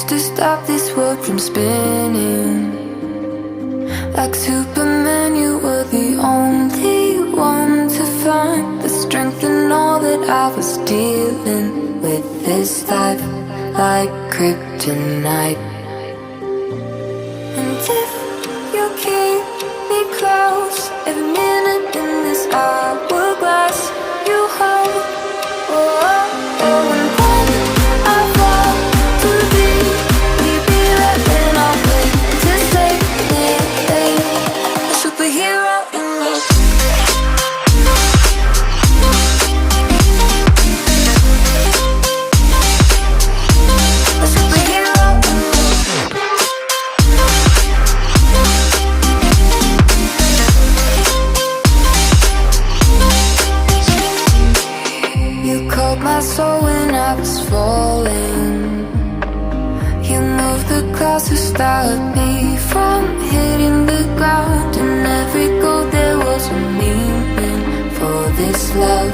used to stop this world from spinning. Like Superman, you were the only one to find the strength in all that I was dealing with this life, like kryptonite. And if you keep me close, every minute in this hourglass you hold. Oh, oh, oh, and when I fall to thee, will you be there when I wait to save me? A superhero in me. A superhero in me. You called my soul when I was falling. You moved the clouds to stop me from hitting the ground. In every goal there was a meaning for this love